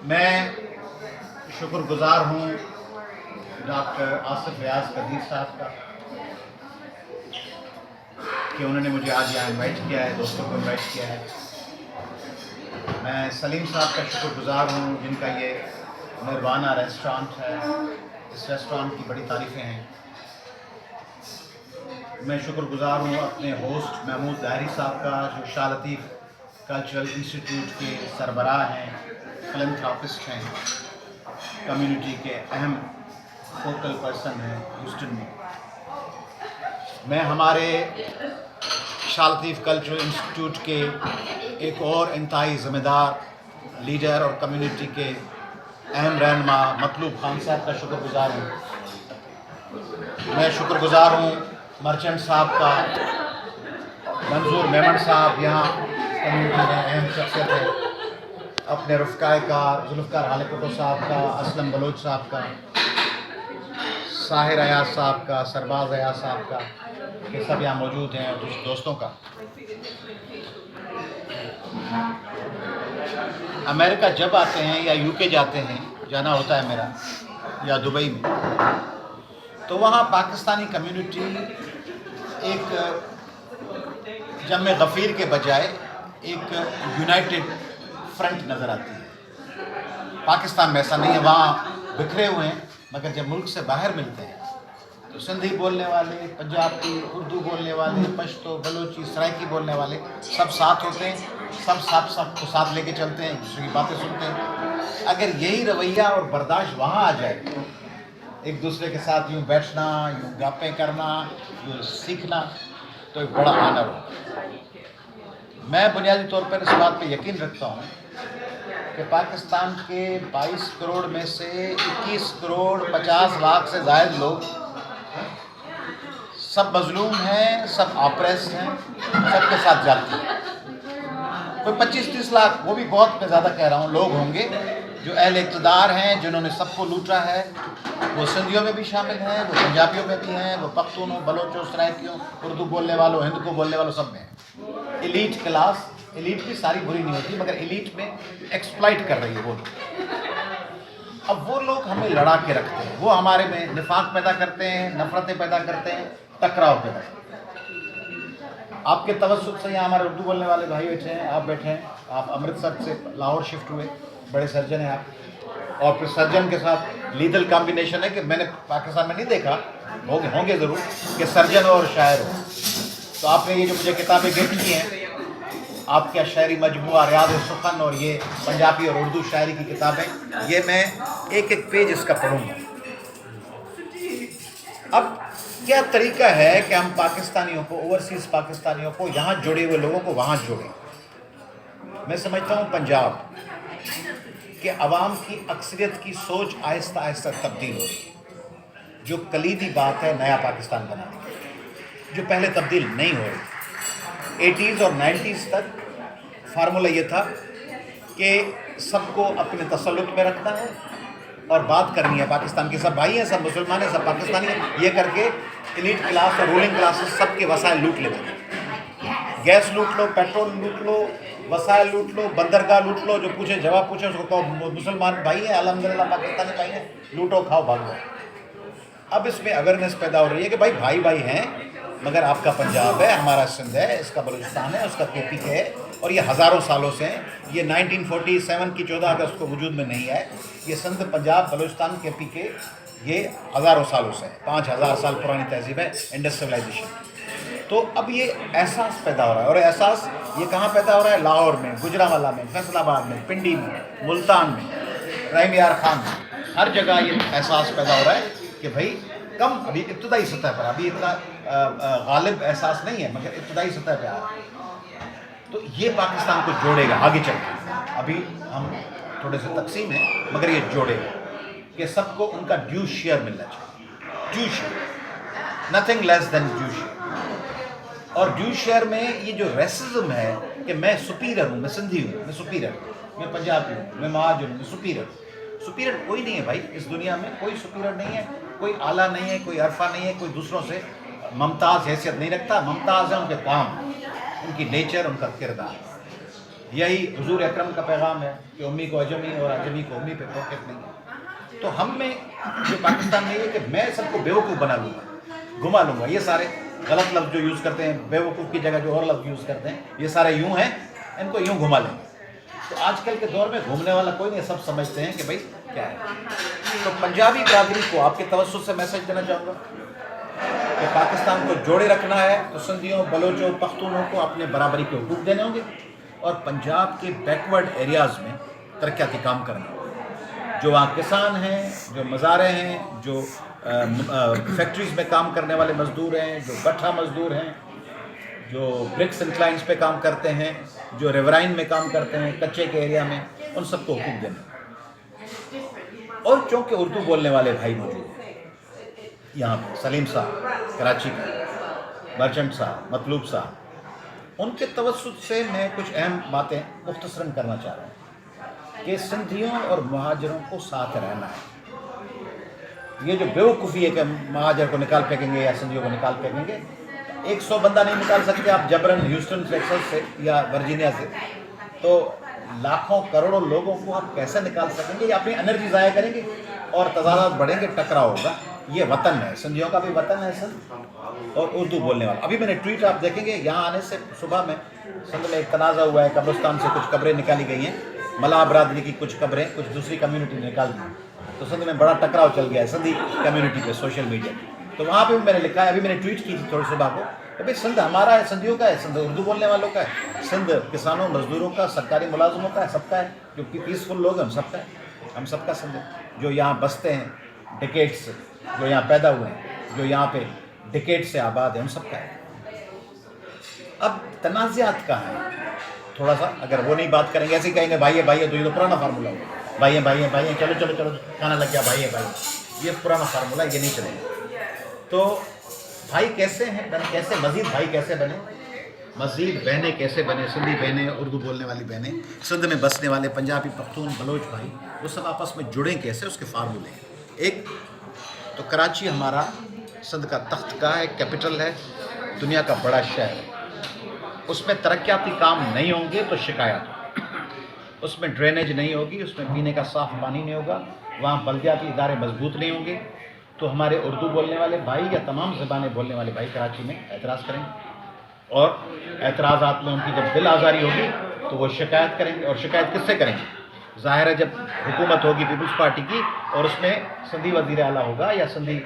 میں شکر گزار ہوں ڈاکٹر آصف ریاض قدیر صاحب کا کہ انہوں نے مجھے آج یہاں انوائٹ کیا ہے، دوستوں کو انوائٹ کیا ہے۔ میں سلیم صاحب کا شکر گزار ہوں جن کا یہ نروانہ ریسٹورانٹ ہے، اس ریسٹورانٹ کی بڑی تعریفیں ہیں۔ میں شکر گزار ہوں اپنے ہوسٹ محمود ظاہری صاحب کا جو شاہ لطیف کلچرل انسٹیٹیوٹ کے سربراہ ہیں، فلنتھراپسٹ ہیں، کمیونٹی کے اہم فوکل پرسن ہیں ہیوسٹن میں۔ میں ہمارے شاہ لطیف کلچرل انسٹیٹیوٹ کے ایک اور انتہائی ذمہ دار لیڈر اور کمیونٹی کے اہم رہنما مطلوب خان صاحب کا شکر گزار ہوں۔ میں شکر گزار ہوں مرچنٹ صاحب کا، منظور میمن صاحب یہاں کمیونٹی میں اہم شخصیت ہے، اپنے رفقائے کار ذوالفقار حالکوٹو صاحب کا، اسلم بلوچ صاحب کا، ساحر ایاز صاحب کا، سرباز ایاز صاحب کا، یہ سب یہاں موجود ہیں، اور دوستوں کا۔ امریکہ جب آتے ہیں یا یو کے جاتے ہیں، جانا ہوتا ہے میرا، یا دبئی میں، تو وہاں پاکستانی کمیونٹی ایک جمع غفیر کے بجائے ایک یونائٹڈ فرنٹ نظر آتی ہے۔ پاکستان میں ایسا نہیں ہے، وہاں بکھرے ہوئے ہیں، مگر جب ملک سے باہر ملتے ہیں تو سندھی بولنے والے، پنجابی، اردو بولنے والے، پشتو، بلوچی، سرائکی بولنے والے سب ساتھ ہوتے ہیں، سب کو ساتھ لے کے چلتے ہیں، ایک دوسرے کی باتیں سنتے ہیں۔ اگر یہی رویہ اور برداشت وہاں آ جائے، ایک دوسرے کے ساتھ یوں بیٹھنا، یوں گپیں کرنا، یوں سیکھنا، تو ایک بڑا آنر ہوگا۔ میں بنیادی طور پر اس بات پہ یقین رکھتا ہوں کہ پاکستان کے 22 کروڑ میں سے 21 کروڑ 50 لاکھ سے زائد لوگ سب مظلوم ہیں، سب آپریس ہیں، سب کے ساتھ جاتی ہیں۔ کوئی 25-30 لاکھ، وہ بھی بہت میں زیادہ کہہ رہا ہوں، لوگ ہوں گے جو اہل اقتدار ہیں، جنہوں نے سب کو لوٹا ہے۔ وہ سندھیوں میں بھی شامل ہیں، وہ پنجابیوں میں بھی ہیں، وہ پختونوں، بلوچوں، سرائکیوں، اردو بولنے والوں، ہند کو بولنے والوں، سب میں ہیں۔ ایلیٹ کلاس، ایلیٹ بھی ساری بری نہیں ہوتی، مگر ایلیٹ میں ایکسپلائٹ کر رہی ہے وہ لوگ۔ اب وہ لوگ ہمیں لڑا کے رکھتے ہیں، وہ ہمارے میں نفاق پیدا کرتے ہیں، نفرتیں پیدا کرتے ہیں، ٹکراؤ پیدا کرتے ہیں۔ آپ کے توسط سے یہاں ہمارے اردو بولنے والے بھائی بیٹھے ہیں، آپ بیٹھے ہیں، آپ امرتسر سے لاہور شفٹ ہوئے، بڑے سرجن ہیں آپ، اور پھر سرجن کے ساتھ لیدل کمبینیشن ہے کہ میں نے پاکستان میں نہیں دیکھا، ہوں گے ضرور، کہ سرجن اور شاعر ہو۔ تو آپ نے یہ جو مجھے کتابیں گفٹ کی ہیں، آپ کا شاعری مجموعہ ریاض السخن اور یہ پنجابی اور اردو شاعری کی کتابیں، یہ میں ایک ایک پیج اس کا پڑھوں گا۔ اب کیا طریقہ ہے کہ ہم پاکستانیوں کو، اوورسیز پاکستانیوں کو، یہاں جڑے ہوئے لوگوں کو وہاں جوڑیں؟ میں سمجھتا ہوں پنجاب کہ عوام کی اکثریت کی سوچ آہستہ آہستہ تبدیل ہو رہی ہے، جو کلیدی بات ہے نیا پاکستان بنانے کی، جو پہلے تبدیل نہیں ہو رہی۔ 80s اور 90s تک فارمولہ یہ تھا کہ سب کو اپنے تسلط میں رکھنا ہے اور بات کرنی ہے، پاکستان کے سب بھائی ہیں، سب مسلمان ہیں، سب پاکستانی ہیں، یہ کر کے ایلیٹ کلاس اور رولنگ کلاسز سب کے وسائل لوٹ لیتے ہیں۔ گیس لوٹ لو، پیٹرول لوٹ لو، وسائل لوٹ لو، بندرگاہ لوٹ لو، جو پوچھے جواب پوچھے اس کو کہو مسلمان بھائی ہیں، الحمدللہ پاکستانی بھائی ہیں، لوٹو کھاؤ بھاگو۔ اب اس میں اویئرنیس پیدا ہو رہی ہے کہ بھائی بھائی ہیں، مگر آپ کا پنجاب ہے، ہمارا سندھ ہے، اس کا بلوچستان ہے، اس کا کے پی کے ہے، اور یہ ہزاروں سالوں سے ہیں۔ یہ 1947 کی 14 اگست کو وجود میں نہیں ہے، یہ سندھ، پنجاب، بلوچستان، کے پی کے، یہ ہزاروں سالوں سے ہے، 5000 سال پرانی تہذیب ہے، انڈس سویلائزیشن۔ تو اب یہ احساس پیدا ہو رہا ہے، اور احساس یہ کہاں پیدا ہو رہا ہے؟ لاہور میں، گجرانوالہ میں، فیصل آباد میں، پنڈی میں، ملتان میں، رحیم یار خان میں، ہر جگہ یہ احساس پیدا ہو رہا ہے کہ بھائی کم، ابھی ابتدائی سطح پر، ابھی اتنا غالب احساس نہیں ہے، مگر ابتدائی سطح پہ آ رہا ہے۔ تو یہ پاکستان کو جوڑے گا آگے چل کے۔ ابھی ہم تھوڑے سے تقسیم ہیں، مگر یہ جوڑے گا کہ سب کو ان کا ڈیو شیئر ملنا چاہیے، ڈیو شیئر، نتھنگ لیس دین ڈیو شیئر۔ اور ڈیو شیئر میں یہ جو ریسزم ہے کہ میں سپیریئر ہوں، میں سندھی ہوں، میں سپیریئر ہوں، میں پنجابی ہوں، میں مہاجر ہوں، میں سپیریئر کوئی نہیں ہے بھائی، اس دنیا میں کوئی سپیریئر نہیں ہے، کوئی اعلیٰ نہیں ہے، کوئی عرفہ نہیں ہے، کوئی دوسروں سے ممتاز حیثیت نہیں رکھتا۔ ممتاز ہے ان کے کام، ان کی نیچر، ان کا کردار۔ یہی حضور اکرم کا پیغام ہے کہ امی کو اجمی اور اجمی کو امی پہ فوقیت نہیں ہے. تو ہم میں جو پاکستان میں یہ کہ میں سب کو بیوقوف بنا لوں گا, گھما لوں گا. یہ سارے غلط لفظ جو یوز کرتے ہیں, بیوقوف کی جگہ جو اور لفظ یوز کرتے ہیں, یہ سارے یوں ہیں, ان کو یوں گھما لیں گے. تو آج کل کے دور میں گھومنے والا کوئی نہیں, سب سمجھتے ہیں کہ بھائی کیا ہے. تو پنجابی برادری کو آپ کے توسط سے میسج دینا چاہوں گا کہ پاکستان کو جوڑے رکھنا ہے تو سندھیوں, بلوچوں, پختونوں کو اپنے برابری کے حقوق دینے ہوں گے, اور پنجاب کے بیکورڈ ایریاز میں ترقیاتی کام کرنا ہوگا. جو وہاں کسان ہیں, جو مزارے ہیں, جو فیکٹریز میں کام کرنے والے مزدور ہیں, جو بٹھا مزدور ہیں, جو برکس انکلائنس پہ کام کرتے ہیں, جو ریورائن میں کام کرتے ہیں کچے کے ایریا میں, ان سب کو حقوق دینا. اور چونکہ اردو بولنے والے بھائی موجود ہیں یہاں پہ, سلیم صاحب کراچی کے, مرچنٹ صاحب, مطلوب صاحب, ان کے توسط سے میں کچھ اہم باتیں مختصراً کرنا چاہ رہا ہوں کہ سندھیوں اور مہاجروں کو ساتھ رہنا ہے. یہ جو بیوقوفی ہے کہ مہاجر کو نکال پھینکیں گے یا سندھیوں کو نکال پھینکیں گے, 100 بندہ نہیں نکال سکتے آپ جبرن ہیوسٹن ٹیکساس سے یا ورجینیا سے, تو لاکھوں کروڑوں لوگوں کو آپ کیسے نکال سکیں گے؟ یا اپنی انرجی ضائع کریں گے اور تضادات بڑھیں گے, ٹکراؤ ہوگا. یہ وطن ہے, سندھیوں کا بھی وطن ہے سندھ, اور اردو بولنے والا. ابھی میں نے ٹویٹ آپ دیکھیں گے, یہاں آنے سے صبح میں سندھ میں ایک تنازع ہوا ہے, قبرستان سے کچھ قبریں نکالی گئی ہیں, ملا برادری کی کچھ قبریں کچھ دوسری کمیونٹی نے نکال دی, تو سندھ میں بڑا ٹکراؤ چل گیا ہے سندھی کمیونٹی پہ سوشل میڈیا پہ. تو وہاں پہ میں نے لکھا ہے, ابھی میں نے ٹویٹ کی تھی تھوڑی صبح کو, کہ بھائی سندھ ہمارا ہے, سندھیوں کا ہے, سندھ اردو بولنے والوں کا ہے, سندھ کسانوں مزدوروں کا, سرکاری ملازموں کا ہے, سب کا ہے. جو پیسفل لوگ ہیں ہم سب کا ہے, ہم سب کا سندھ ہے. جو یہاں بستے ہیں ڈیکیڈ سے, جو یہاں پیدا ہوئے ہیں, جو یہاں پہ ڈیکیڈ سے آباد ہیں, ہم سب کا ہے. اب تنازعات کا ہے تھوڑا سا, اگر وہ نہیں بات کریں گے, ایسے ہی کہیں گے بھائی بھائی, تو یہ تو پرانا فارمولہ ہوگا, بھائی بھائی بھائی, چلو چلو چلو کھانا لگ گیا, بھائی بھائی, یہ پرانا فارمولہ, یہ نہیں چلے گا. تو بھائی کیسے ہیں, کیسے مزید بھائی کیسے بنے, مزید بہنیں کیسے بنے, سندھی بہنیں, اردو بولنے والی بہنیں, سندھ میں بسنے والے پنجابی, پختون, بلوچ بھائی, وہ سب آپس میں جڑیں کیسے, اس کے فارمولے ہیں. ایک تو کراچی ہمارا سندھ کا تخت کا ہے, کیپٹل ہے, دنیا کا بڑا شہر ہے. اس میں ترقیاتی کام نہیں ہوں گے تو شکایت ہوگی, اس میں ڈرینیج نہیں ہوگی, اس میں پینے کا صاف پانی نہیں ہوگا, وہاں بلدیاتی ادارے مضبوط نہیں ہوں گے, تو ہمارے اردو بولنے والے بھائی یا تمام زبانیں بولنے والے بھائی کراچی میں اعتراض کریں گے, اور اعتراضات میں ان کی جب دل آزاری ہوگی تو وہ شکایت کریں گے. اور شکایت کس سے کریں گے؟ ظاہر ہے جب حکومت ہوگی پیپلز پارٹی کی اور اس میں سندھی وزیر اعلیٰ ہوگا یا سندھی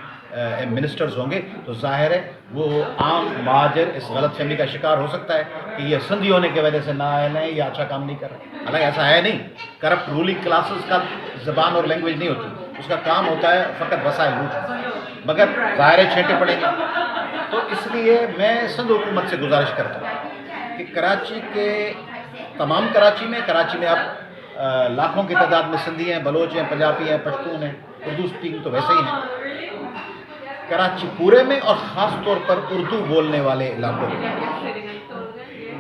منسٹرز ہوں گے, تو ظاہر ہے وہ عام مہاجر اس غلط فہمی کا شکار ہو سکتا ہے کہ یہ سندھی ہونے کی وجہ سے نہ آئے نہیں یا اچھا کام نہیں کر رہے. حالانکہ ایسا ہے نہیں, کرپٹ رولنگ کلاسز کا زبان اور لینگویج نہیں ہوتی, اس کا کام ہوتا ہے فقط وسائل لوٹ, مگر ظاہر ہے چھینٹے پڑیں گے. تو اس لیے میں سندھ حکومت سے گزارش کرتا ہوں کہ کراچی میں اب لاکھوں کی تعداد میں سندھی ہیں, بلوچ ہیں, پنجابی ہیں, پشتون ہیں, اردو اسپیکنگ تو ویسے ہی ہیں. کراچی پورے میں اور خاص طور پر اردو بولنے والے علاقوں میں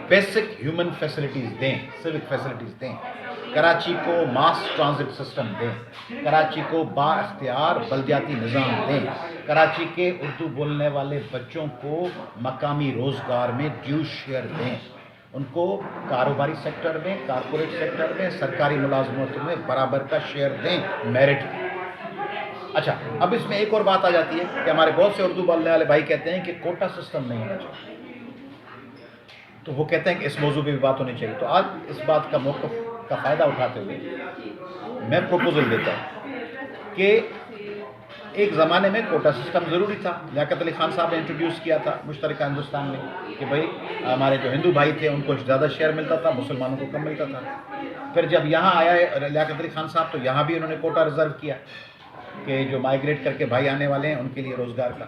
بیسک ہیومن فیسلٹیز دیں, سیوک فیسلٹیز دیں, کراچی کو ماس ٹرانزٹ سسٹم دیں, کراچی کو با اختیار بلدیاتی نظام دیں, کراچی کے اردو بولنے والے بچوں کو مقامی روزگار میں ڈیو شیئر دیں, ان کو کاروباری سیکٹر میں, کارپوریٹ سیکٹر میں, سرکاری ملازمتوں میں برابر کا شیئر دیں, میرٹ. اچھا, اب اس میں ایک اور بات آ جاتی ہے کہ ہمارے بہت سے اردو بولنے والے بھائی کہتے ہیں کہ کوٹا سسٹم نہیں ہونا چاہیے, تو وہ کہتے ہیں کہ اس موضوع پہ بھی بات ہونی چاہیے. تو آج اس بات کا موقف کا فائدہ اٹھاتے ہوئے میں پروپوزل دیتا ہوں کہ ایک زمانے میں کوٹا سسٹم ضروری تھا, لیاقت علی خان صاحب نے انٹروڈیوس کیا تھا مشترکہ ہندوستان میں کہ بھائی ہمارے جو ہندو بھائی تھے ان کو زیادہ شیئر ملتا تھا, مسلمانوں کو کم ملتا تھا. پھر جب یہاں آیا ہے لیاقت علی خان صاحب, تو یہاں بھی انہوں نے کوٹا ریزرو کیا کہ جو مائیگریٹ کر کے بھائی آنے والے ہیں ان کے لیے روزگار کا.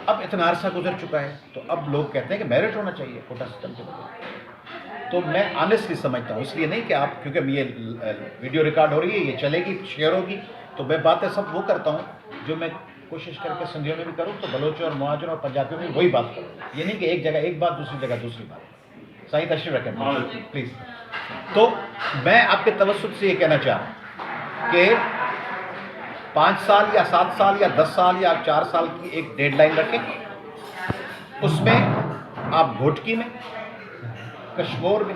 اب اتنا عرصہ گزر چکا ہے, تو اب لوگ کہتے ہیں کہ میرٹ ہونا چاہیے کوٹا سسٹم کے بغیر. تو میں آنیسٹلی سمجھتا ہوں, اس لیے نہیں کہ آپ, کیونکہ یہ ویڈیو ریکارڈ ہو رہی ہے, یہ چلے گی, شیئر ہوگی, تو میں باتیں سب وہ کرتا ہوں جو میں کوشش کر کے سندھیوں میں بھی کروں, تو بلوچوں اور مہاجروں اور پنجابیوں میں وہی بات کروں. یہ نہیں کہ ایک جگہ ایک بات, دوسری جگہ دوسری بات. صحیح تشریف رکھیں پلیز. تو میں آپ کے توسط سے یہ کہنا چاہ رہا ہوں کہ 5 سال یا 7 سال یا 10 سال یا 4 سال کی ایک ڈیڈ لائن رکھیں, اس میں آپ گھوٹکی میں, کشمور میں,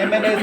MNAs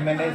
MNAs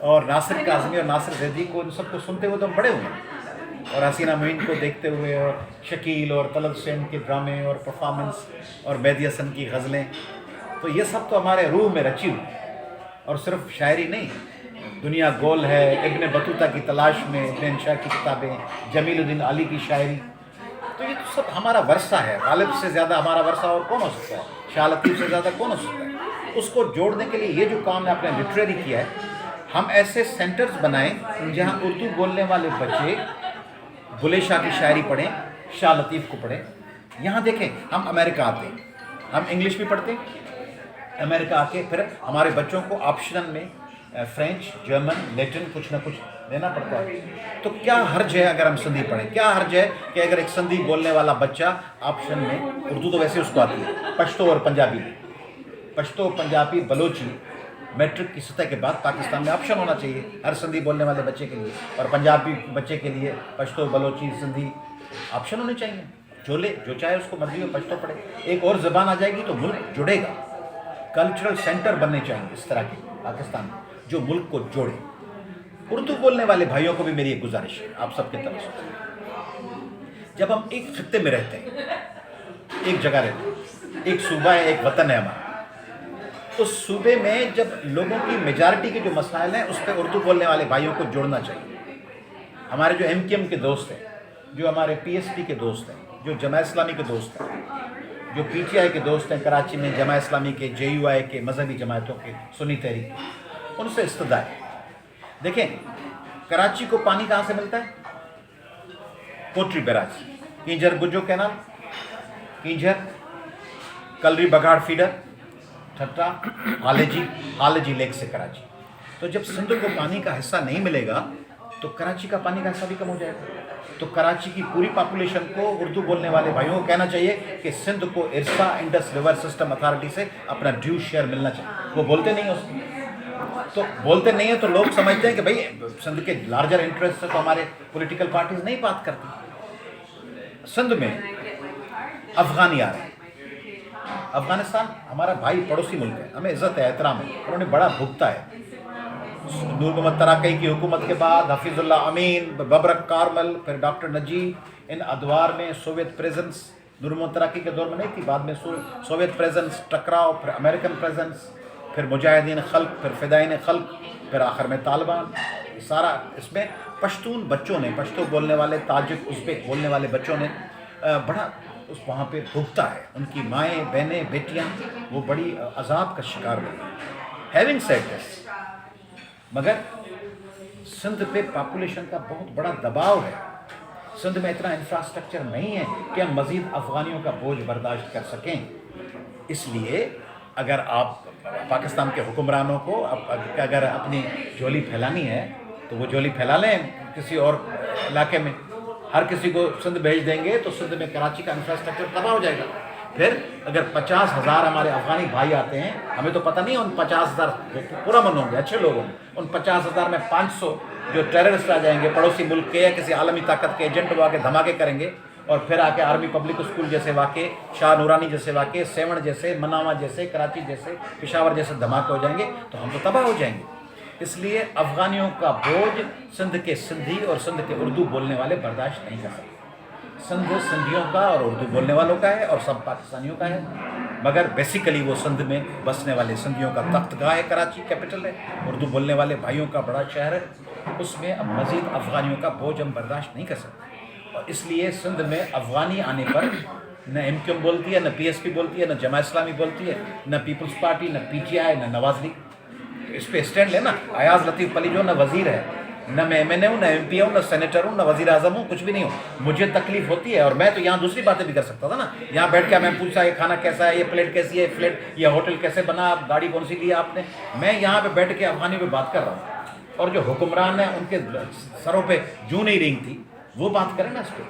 اور ناصر کاظمی اور ناصر زیدی کو، ان سب کو سنتے ہوئے تو ہم بڑے ہوئے ہیں، اور حسینہ معین کو دیکھتے ہوئے، اور شکیل اور طلعت حسین کے ڈرامے اور پرفارمنس، اور مہدی حسن کی غزلیں، تو یہ سب تو ہمارے روح میں رچی ہوئی ہے۔ اور صرف شاعری نہیں، دنیا گول ہے، ابن بطوطہ کی تلاش میں، ابن انشا کی کتابیں، جمیل الدین علی کی شاعری، تو یہ تو سب ہمارا ورثہ ہے۔ غالب سے زیادہ ہمارا ورثہ اور کون ہو سکتا ہے؟ شاہ لطیف سے زیادہ کون ہو سکتا ہے؟ اس کو جوڑنے کے لیے یہ جو کام آپ نے لٹریری کیا ہے، ہم ایسے سینٹرز بنائیں جہاں اردو بولنے والے بچے بلے شاہ کی شاعری پڑھیں، شاہ لطیف کو پڑھیں۔ یہاں دیکھیں، ہم امریکہ آتے ہیں، ہم انگلش بھی پڑھتے ہیں، امریکہ آ کے پھر ہمارے بچوں کو آپشنل میں فرینچ، جرمن، لیٹن کچھ نہ کچھ لینا پڑتا ہے۔ تو کیا حرج ہے اگر ہم سندھی پڑھیں؟ کیا حرج ہے کہ اگر ایک سندھی بولنے والا بچہ آپشن میں، اردو تو ویسے اس کو آتی ہے، پشتو اور پنجابی، پشتو، پنجابی، بلوچی میٹرک کی سطح کے بعد پاکستان میں آپشن ہونا چاہیے ہر سندھی بولنے والے بچے کے لیے، اور پنجابی بچے کے لیے پشتو، بلوچی، سندھی آپشن ہونے چاہیے۔ جو چاہے اس کو مرضی ہو پشتو پڑھے۔ ایک اور زبان آ جائے گی تو ملک جڑے گا۔ کلچرل سینٹر بننے چاہیے اس طرح کے پاکستان میں جو ملک کو جوڑے۔ اردو بولنے والے بھائیوں کو بھی میری ایک گزارش ہے آپ سب کی طرف سے، جب ہم ایک خطے میں رہتے ہیں، ایک جگہ رہتے ہیں، ایک صوبہ ہے، ایک وطن ہے ہمارا، اس صوبے میں جب لوگوں کی میجارٹی کے جو مسائل ہیں اس پہ اردو بولنے والے بھائیوں کو جوڑنا چاہیے۔ ہمارے جو ایم کیو ایم کے دوست ہیں، جو ہمارے پی ایس پی کے دوست ہیں، جو جماعت اسلامی کے دوست ہیں، جو پی ٹی آئی کے دوست ہیں کراچی میں، جماعت اسلامی کے، جے یو آئی کے، مذہبی جماعتوں کے، سنی تحریک، ان سے استدعا ہے۔ دیکھیں، کراچی کو پانی کہاں سے ملتا ہے؟ کوٹری بیراج، کینجھر گجو کینال، کینجھر، کلری بگاڑ فیڈر، ٹھٹا، ہالجی لیک سے کراچی۔ تو جب سندھ کو پانی کا حصہ نہیں ملے گا تو کراچی کا پانی کا حصہ بھی کم ہو جائے گا۔ تو کراچی کی پوری پاپولیشن کو، اردو بولنے والے بھائیوں کو کہنا چاہیے کہ سندھ کو IRSA Indus river system authority سے اپنا ڈیو شیئر ملنا چاہیے۔ وہ بولتے نہیں ہیں اس کو، تو بولتے نہیں ہیں تو لوگ سمجھتے ہیں کہ بھائی سندھ کے لارجر انٹرسٹ سے تو ہمارے پولیٹیکل پارٹیز نہیں بات کرتی۔ سندھ میں افغانی آ رہے ہیں، افغانستان ہمارا بھائی پڑوسی ملک ہے، ہمیں عزت ہے، احترام ہے، انہوں نے بڑا بھگتا ہے۔ نور محمد تراکئی کی حکومت کے بعد حفیظ اللہ امین، ببرک کارمل، پھر ڈاکٹر نجیب، ان ادوار میں سوویت پریزنس، نور محمد تراکئی کے دور میں نہیں تھی، بعد میں سوویت پریزنس، ٹکراؤ، پھر امریکن پریزنس، پھر مجاہدین خلق، پھر فدائین خلق، پھر آخر میں طالبان۔ سارا اس میں پشتون بچوں نے، پشتو بولنے والے، تاجک، ازبک بولنے والے بچوں نے بڑا اس وہاں پہ بھگتا ہے۔ ان کی مائیں، بہنیں، بیٹیاں وہ بڑی عذاب کا شکار ہوئی۔ ہیونگ سیڈ دس، مگر سندھ پہ پاپولیشن کا بہت بڑا دباؤ ہے۔ سندھ میں اتنا انفراسٹرکچر نہیں ہے کہ ہم مزید افغانیوں کا بوجھ برداشت کر سکیں۔ اس لیے اگر آپ پاکستان کے حکمرانوں کو اگر اپنی جولی پھیلانی ہے تو وہ جولی پھیلا لیں کسی اور علاقے میں۔ ہر کسی کو سندھ بھیج دیں گے تو سندھ میں کراچی کا انفراسٹرکچر تباہ ہو جائے گا۔ پھر اگر 50,000 ہمارے افغانی بھائی آتے ہیں، ہمیں تو پتہ نہیں ان 50,000 پورا من ہوں گے، اچھے لوگ ہوں گے، ان 50,000 میں 500 جو ٹیررسٹ آ جائیں گے، پڑوسی ملک کے یا کسی عالمی طاقت کے ایجنٹ وہ آ کے دھماکے کریں گے، اور پھر آ کے آرمی پبلک اسکول جیسے واقعے، شاہ نورانی جیسے واقعے، سیون جیسے، مناوا جیسے، کراچی جیسے، پشاور جیسے دھماکے ہو جائیں گے تو ہم تو تباہ ہو جائیں گے۔ اس لیے افغانیوں کا بوجھ سندھ کے سندھی اور سندھ کے اردو بولنے والے برداشت نہیں کر سکتے۔ سندھ سندھیوں کا اور اردو بولنے والوں کا ہے اور سب پاکستانیوں کا ہے، مگر بیسیکلی وہ سندھ میں بسنے والے سندھیوں کا تخت گاہ ہے، کراچی کیپٹل ہے، اردو بولنے والے بھائیوں کا بڑا شہر ہے۔ اس میں اب مزید افغانیوں کا بوجھ ہم برداشت نہیں کر سکتے، اور اس لیے سندھ میں افغانی آنے پر نہ ایم کیو ایم بولتی ہے، نہ پی ایس پی بولتی ہے، نہ جماعت اسلامی بولتی ہے، نہ پیپلز پارٹی، نہ پی ٹی آئی، نہ نواز لیگ۔ اس پہ اسٹینڈ لینا۔ ایاز لطیف پلی جو نہ وزیر ہے، نہ میں ایم این اے ہوں، نہ ایم پی ہوں، نہ سینیٹر ہوں، نہ وزیر اعظم ہوں، کچھ بھی نہیں ہوں۔ مجھے تکلیف ہوتی ہے، اور میں تو یہاں دوسری باتیں بھی کر سکتا تھا نا، یہاں بیٹھ کے میں پوچھا یہ کھانا کیسا ہے، یہ پلیٹ کیسی ہے، یہ ہوٹل کیسے بنا، گاڑی کون سی لی آپ نے۔ میں یہاں پہ بیٹھ کے افغانی پہ بات کر رہا ہوں، اور جو حکمران ہیں ان کے سروں پہ جوں نہیں رینگ تھی، وہ بات کریں نا اس پہ۔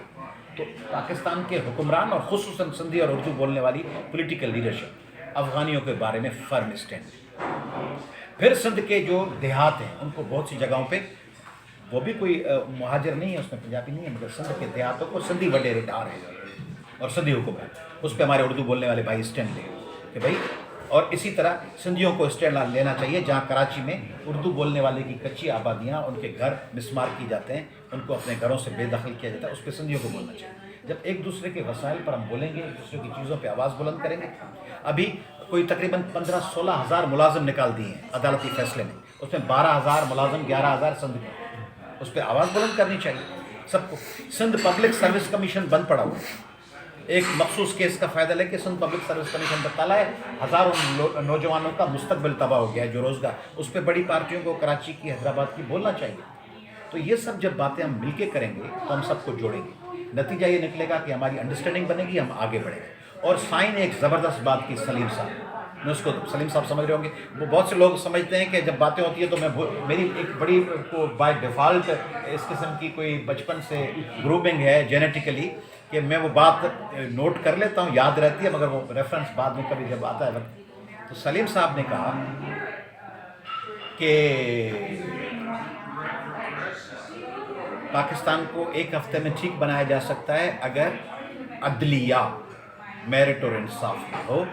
تو پاکستان کے حکمران اور خصوصاً سندھی اور اردو بولنے والی پولیٹیکل لیڈرشپ افغانیوں کے بارے میں فرم اسٹینڈ۔ پھر سندھ کے جو دیہات ہیں ان کو بہت سی جگہوں پہ، وہ بھی کوئی مہاجر نہیں ہے، اس میں پنجابی نہیں ہے، مگر سندھ کے دیہاتوں کو سندھی وڈیرے ڈھا رہے ہیں اور سندھی حکومت، اس پہ ہمارے اردو بولنے والے بھائی اسٹینڈ لیں کہ بھائی اور اسی طرح سندھیوں کو اسٹینڈ لینا چاہیے، جہاں کراچی میں اردو بولنے والے کی کچی آبادیاں، ان کے گھر مسمار کی جاتے ہیں، ان کو اپنے گھروں سے بے دخل کیا جاتا ہے، اس پہ سندھیوں کو بولنا چاہیے۔ جب ایک دوسرے کے وسائل پر ہم بولیں گے، ایک دوسرے کی چیزوں پہ آواز بلند کریں گے۔ ابھی کوئی تقریباً 15-16 ہزار ملازم نکال دیے ہیں عدالتی فیصلے میں، اس میں 12,000 ملازم، 11,000 سندھ کے، اس پہ آواز بلند کرنی چاہیے سب کو۔ سندھ پبلک سروس کمیشن بند پڑا ہوا ہے، ایک مخصوص کیس کا فائدہ لے کے سندھ پبلک سروس کمیشن پر تالا ہے، ہزاروں نوجوانوں کا مستقبل تباہ ہو گیا ہے، جو روزگار، اس پہ بڑی پارٹیوں کو کراچی کی، حیدرآباد کی بولنا چاہیے۔ تو یہ سب جب باتیں ہم مل کے کریں گے تو ہم سب کو جوڑیں گے، نتیجہ یہ نکلے گا کہ ہماری انڈرسٹینڈنگ بنے گی، ہم آگے بڑھیں گے۔ اور سائن ایک زبردست بات کی سلیم صاحب، میں اس کو سلیم صاحب سمجھ رہے ہوں گے، وہ بہت سے لوگ سمجھتے ہیں کہ جب باتیں ہوتی ہیں تو میں میری ایک بڑی کو بائی ڈیفالٹ اس قسم کی کوئی بچپن سے گرومنگ ہے جینیٹیکلی، کہ میں وہ بات نوٹ کر لیتا ہوں، یاد رہتی ہے، مگر وہ ریفرنس بعد میں کبھی جب آتا ہے وقت۔ تو سلیم صاحب نے کہا کہ پاکستان کو ایک ہفتے میں ٹھیک بنایا جا سکتا ہے اگر عدلیہ، میرٹ اور انصاف میں ہو،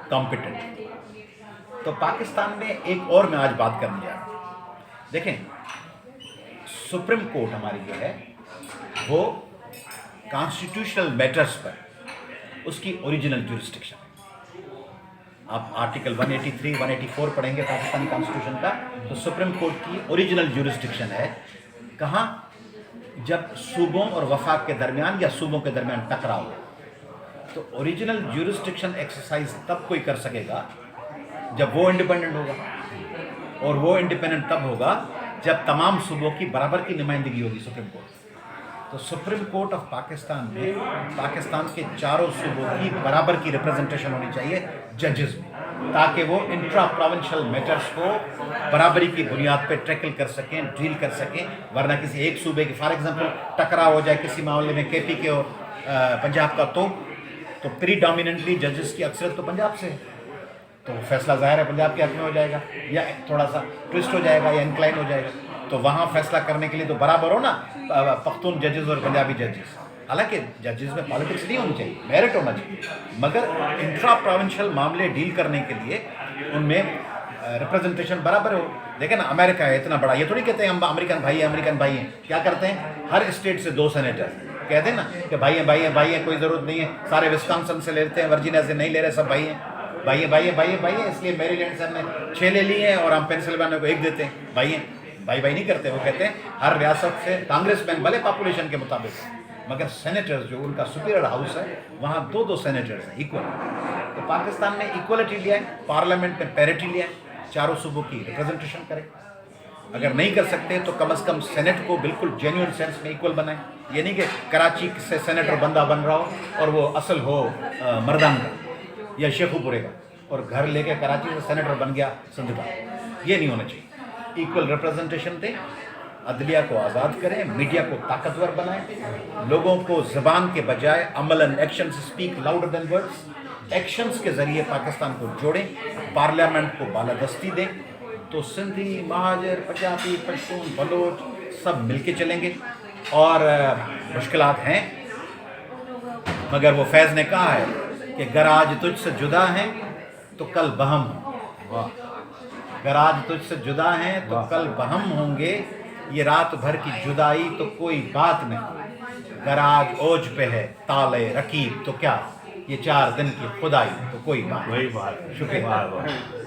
کمپیٹنٹ۔ تو پاکستان میں ایک اور میں آج بات کرنے جا رہا ہوں۔ دیکھیں، سپریم کورٹ ہماری جو ہے وہ کانسٹیٹیوشنل میٹرز پر اس کی اوریجنل جورسڈکشن ہے۔ آپ آرٹیکل 183 184 پڑھیں گے پاکستانی کانسٹیٹیوشن کا، تو سپریم کورٹ کی اوریجنل جورسڈکشن ہے کہاں؟ جب صوبوں اور وفاق کے درمیان یا صوبوں کے درمیان ٹکراؤ ہو، تو اوریجنل جورسڈکشن ایکسرسائز تب کوئی کر سکے گا جب وہ انڈیپینڈنٹ ہوگا، اور وہ انڈیپینڈنٹ تب ہوگا جب تمام صوبوں کی برابر کی نمائندگی ہوگی سپریم کورٹ۔ تو سپریم کورٹ آف پاکستان میں پاکستان کے چاروں صوبوں کی برابر کی ریپرزنٹیشن ہونی چاہیے ججز میں، تاکہ وہ انٹرا پروونشل میٹرز کو برابری کی بنیاد پہ ٹیکل کر سکیں، ڈیل کر سکیں۔ ورنہ کسی ایک صوبے کی، فار ایگزامپل ٹکراؤ ہو جائے کسی معاملے میں کے پی کے اور پنجاب کا، تو پری ڈومیننٹلی ججز کی اکثریت تو پنجاب سے ہے، تو فیصلہ ظاہر ہے پنجاب کے حق میں ہو جائے گا، یا تھوڑا سا ٹوسٹ ہو جائے گا یا انکلائن ہو جائے گا، تو وہاں فیصلہ کرنے کے لیے تو برابر ہو نا پختون ججز اور پنجابی ججز۔ حالانکہ ججز میں پالیٹکس نہیں ہونی چاہیے، میرٹ ہونا چاہیے، مگر انٹرا پروونشل معاملے ڈیل کرنے کے لیے ان میں ریپرزنٹیشن برابر ہو۔ دیکھیں نا، امریکہ ہے اتنا بڑا، یہ تھوڑی کہتے ہیں ہم امریکن بھائی ہیں، امریکن بھائی ہیں، کیا کرتے ہیں؟ ہر اسٹیٹ سے 2 سینیٹر کہتے ہیں نا کہ بھائی ہیں بھائی ہیں بھائی ہیں، کوئی ضرورت نہیں ہے سارے وسکانسن سے لیتے ہیں، ورجینیا سے نہیں لے رہے، سب بھائی ہیں بھائی ہیں بھائی ہیں بھائی ہیں بھائی ہیں۔ اس لیے میری لینڈ سے ہم نے 6 لے لی ہیں اور ہم پینسلوانیا کو 1 دیتے ہیں، بھائی ہیں۔ بھائی بھائی نہیں کرتے، وہ کہتے ہیں ہر ریاست سے کانگریس مین بھلے پاپولیشن کے مطابق، مگر سینیٹرز جو ان کا سپیریئر ہاؤس ہے وہاں 2 سینیٹرز ہیں ایکول۔ تو پاکستان نے ایکولیٹی لیا ہے، پارلیمنٹ میں پیرٹی لیا ہے، چاروں صوبوں کی ریپرزنٹیشن کرے۔ اگر نہیں کر سکتے تو کم از کم سینٹ کو بالکل جینیون سینس میں ایکول بنائیں۔ یہ نہیں کہ کراچی سے سینیٹر بندہ بن رہا ہو اور وہ اصل ہو مردان کا یا شیخو پورے کا، اور گھر لے کے کراچی سے سینیٹر بن گیا سندھ کا، یہ نہیں ہونا چاہیے۔ ایکول ریپرزنٹیشن دیں، عدلیہ کو آزاد کریں، میڈیا کو طاقتور بنائیں، لوگوں کو زبان کے بجائے عمل اینڈ ایکشن سے speak louder than words, actions کے ذریعے پاکستان کو جوڑیں، پارلیمنٹ کو بالادستی دیں، تو سندھی، مہاجر، پنجابی، پشتون، بلوچ سب مل کے چلیں گے۔ اور مشکلات ہیں، مگر وہ فیض نے کہا ہے کہ گر آج تجھ سے جدا ہیں تو کل بہم ہوں، گر آج تجھ سے جدا ہیں تو کل بہم ہوں گے، یہ رات بھر کی جدائی تو کوئی بات نہیں، گر آج اوج پہ ہے تالے رکیب تو کیا، یہ 4 دن کی خدائی تو کوئی بات نہیں۔ شکریہ۔